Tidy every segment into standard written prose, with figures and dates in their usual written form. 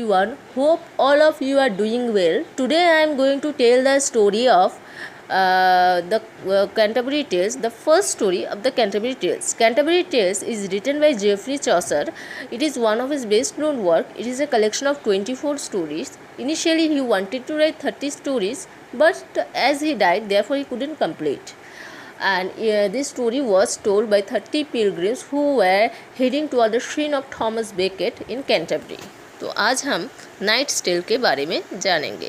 Everyone, hope all of you are doing well. Today I am going to tell the story of the Canterbury Tales, the first story of the Canterbury Tales. Canterbury Tales is written by Geoffrey Chaucer. It is one of his best known work. It is a collection of 24 stories. Initially he wanted to write 30 stories, but as he died, therefore he couldn't complete. And this story was told by 30 pilgrims who were heading toward the shrine of Thomas Becket in Canterbury. तो आज हम nights tell के बारे में जानेंगे।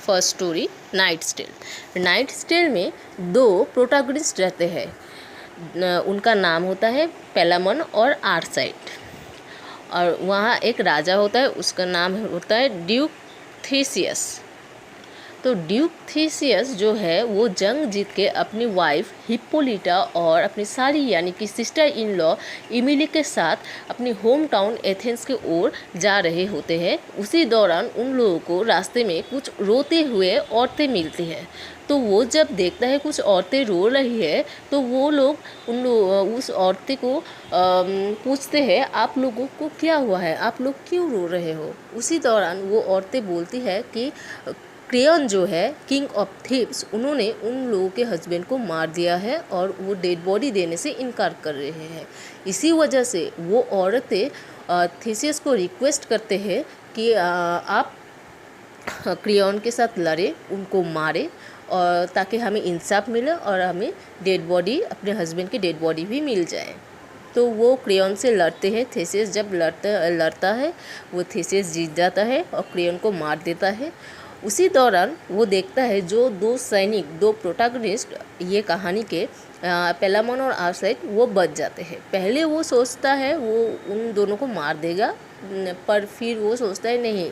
First story knight's tale. Knight's tale में दो protagonist रहते हैं। उनका नाम होता है पेलामन और आर्साइट, और वहाँ एक राजा होता है, उसका नाम होता है ड्यूक थेसियस। तो ड्यूक थेसियस जो है वो जंग जीत के अपनी वाइफ हिप्पोलिटा और अपनी साली यानी कि सिस्टर इन लॉ इमिली के साथ अपनी होम टाउन एथेंस की ओर जा रहे होते हैं। उसी दौरान उन लोगों को रास्ते में कुछ रोते हुए औरतें मिलती हैं। तो वो जब देखता है कुछ औरतें रो रही है तो वो लोग उस औरतें को पूछते हैं, आप लोगों को क्या हुआ है, आप लोग क्यों रो रहे हो। उसी दौरान वो औरतें बोलती है कि क्रेयन जो है किंग ऑफ थीव्स, उन्होंने उन लोगों के हस्बैंड को मार दिया है और वो डेड बॉडी देने से इनकार कर रहे हैं। इसी वजह से वो औरतें थेसियस को रिक्वेस्ट करते हैं कि आप क्रेयन के साथ लड़े, उनको मारे, और ताकि हमें इंसाफ मिले और हमें डेड बॉडी, अपने हस्बैंड की डेड बॉडी भी मिल जाए। तो वो क्रेयन से लड़ते हैं। थेसियस जब लड़ता है वो थेसियस जीत जाता है और क्रेयन को मार देता है। उसी दौरान वो देखता है जो दो सैनिक, दो प्रोटैगनिस्ट ये कहानी के पेलामन और आर्साइट, वो बच जाते हैं। पहले वो सोचता है वो उन दोनों को मार देगा, पर फिर वो सोचता है नहीं,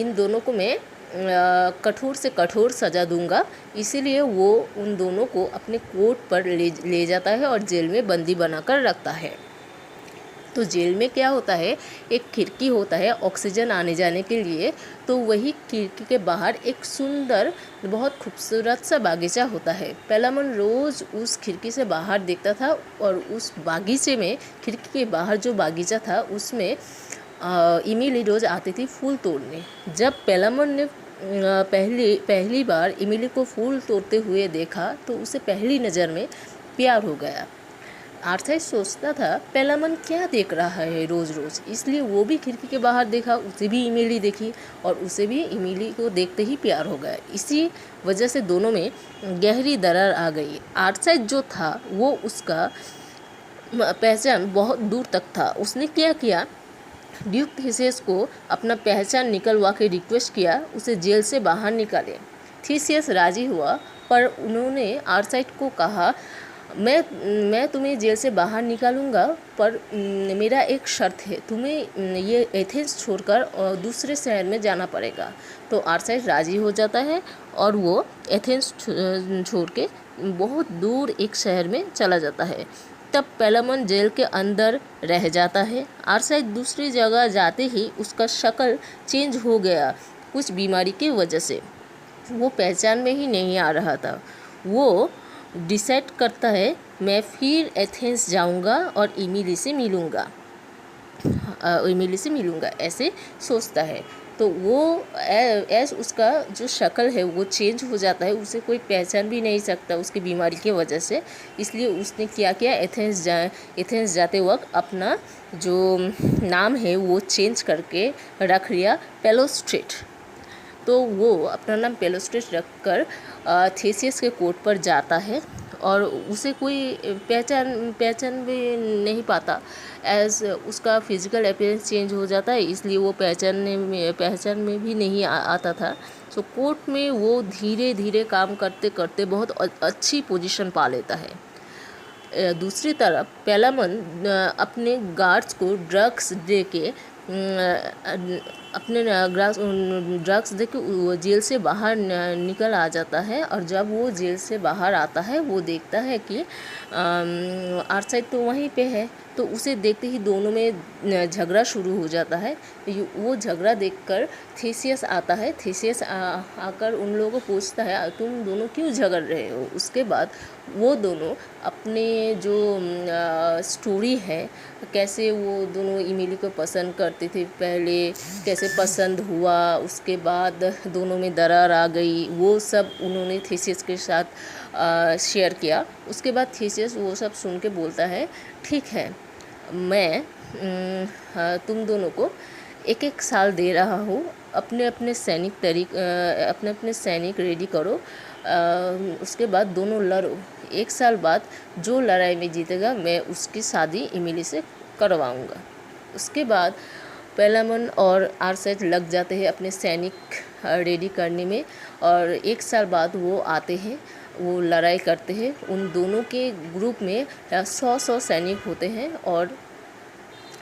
इन दोनों को मैं कठोर से कठोर सज़ा दूंगा। इसीलिए वो उन दोनों को अपने कोर्ट पर ले जाता है और जेल में बंदी बनाकर रखता है। तो जेल में क्या होता है, एक खिड़की होता है ऑक्सीजन आने जाने के लिए। तो वही खिड़की के बाहर एक सुंदर, बहुत खूबसूरत सा बागीचा होता है। पेलामन रोज़ उस खिड़की से बाहर देखता था और उस बागीचे में, खिड़की के बाहर जो बागीचा था उसमें इमिली रोज़ आती थी फूल तोड़ने। जब पेलामन ने पहली बार इमिली को फूल तोड़ते हुए देखा तो उसे पहली नज़र में प्यार हो गया। आर्साइट सोचता था पेलामन क्या देख रहा है रोज़ रोज़, इसलिए वो भी खिड़की के बाहर देखा, उसे भी इमिली देखी और उसे भी इमिली को देखते ही प्यार हो गया। इसी वजह से दोनों में गहरी दरार आ गई। आर्साइट जो था वो उसका पहचान बहुत दूर तक था। उसने क्या किया, ड्यूक थेसियस को अपना पहचान निकलवा के रिक्वेस्ट किया उसे जेल से बाहर निकाले। थेसियस राजी हुआ, पर उन्होंने आर्साइट को कहा, मैं तुम्हें जेल से बाहर निकालूंगा, पर मेरा एक शर्त है, तुम्हें ये एथेंस छोड़कर दूसरे शहर में जाना पड़ेगा। तो आर्साइट राजी हो जाता है और वो एथेंस छोड़ के बहुत दूर एक शहर में चला जाता है। तब पेलामन जेल के अंदर रह जाता है। आर्साइट दूसरी जगह जाते ही उसका शक्ल चेंज हो गया, कुछ बीमारी की वजह से वो पहचान में ही नहीं आ रहा था। वो डिसाइड करता है मैं फिर एथेंस जाऊंगा और इमिली से मिलूंगा, ऐसे सोचता है। तो वो ऐस उसका जो शक्ल है वो चेंज हो जाता है, उसे कोई पहचान भी नहीं सकता उसकी बीमारी की वजह से। इसलिए उसने क्या किया, एथेंस जाते वक्त अपना जो नाम है वो चेंज करके रख लिया पेलोस्ट्रेट। तो वो अपना नाम पेलोस्ट्रेट रखकर थेसियस के कोर्ट पर जाता है और उसे कोई पहचान भी नहीं पाता, एज उसका फिजिकल अपीयरेंस चेंज हो जाता है, इसलिए वो पहचान में भी नहीं आता था। सो कोर्ट में वो धीरे धीरे काम करते करते बहुत अच्छी पोजीशन पा लेता है। दूसरी तरफ पेलामन अपने गार्ड्स को ड्रग्स दे के अपने ड्रग्स देख के वो जेल से बाहर निकल आ जाता है। और जब वो जेल से बाहर आता है वो देखता है कि आर्साइड तो वहीं पे है, तो उसे देखते ही दोनों में झगड़ा शुरू हो जाता है। वो झगड़ा देखकर थेसियस आता है। थेसियस आकर उन लोगों को पूछता है तुम दोनों क्यों झगड़ रहे हो। उसके बाद वो दोनों अपने जो स्टोरी है, कैसे वो दोनों इमिली को पसंद करते थे पहले, कैसे पसंद हुआ, उसके बाद दोनों में दरार आ गई, वो सब उन्होंने थेसियस के साथ शेयर किया। उसके बाद थेसियस वो सब सुन के बोलता है ठीक है, मैं तुम दोनों को 1-1 साल दे रहा हूँ, अपने अपने सैनिक रेडी करो, उसके बाद दोनों लड़ो। 1 साल बाद जो लड़ाई में जीतेगा मैं उसकी शादी इमिली से करवाऊँगा। उसके बाद पेलामन और आर्साइड लग जाते हैं अपने सैनिक रेडी करने में, और 1 साल बाद वो आते हैं, वो लड़ाई करते हैं। उन दोनों के ग्रुप में 100 सैनिक होते हैं और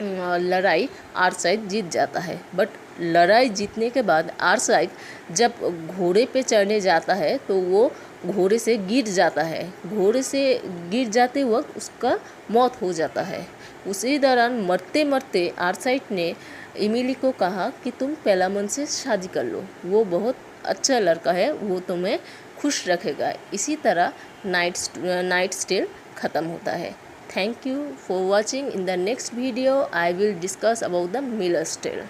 लड़ाई आर्साइड जीत जाता है। बट लड़ाई जीतने के बाद आर्साइड जब घोड़े पे चढ़ने जाता है तो वो घोड़े से गिर जाता है। घोड़े से गिर जाते वक्त उसका मौत हो जाता है। उसी दौरान मरते मरते आर्साइड ने इमिली को कहा कि तुम पेलामन से शादी कर लो, वो बहुत अच्छा लड़का है, वो तुम्हें खुश रखेगा। इसी तरह नाइट्स टेल ख़त्म होता है। Thank you for watching. In the next video I will discuss about the Miller's Tale.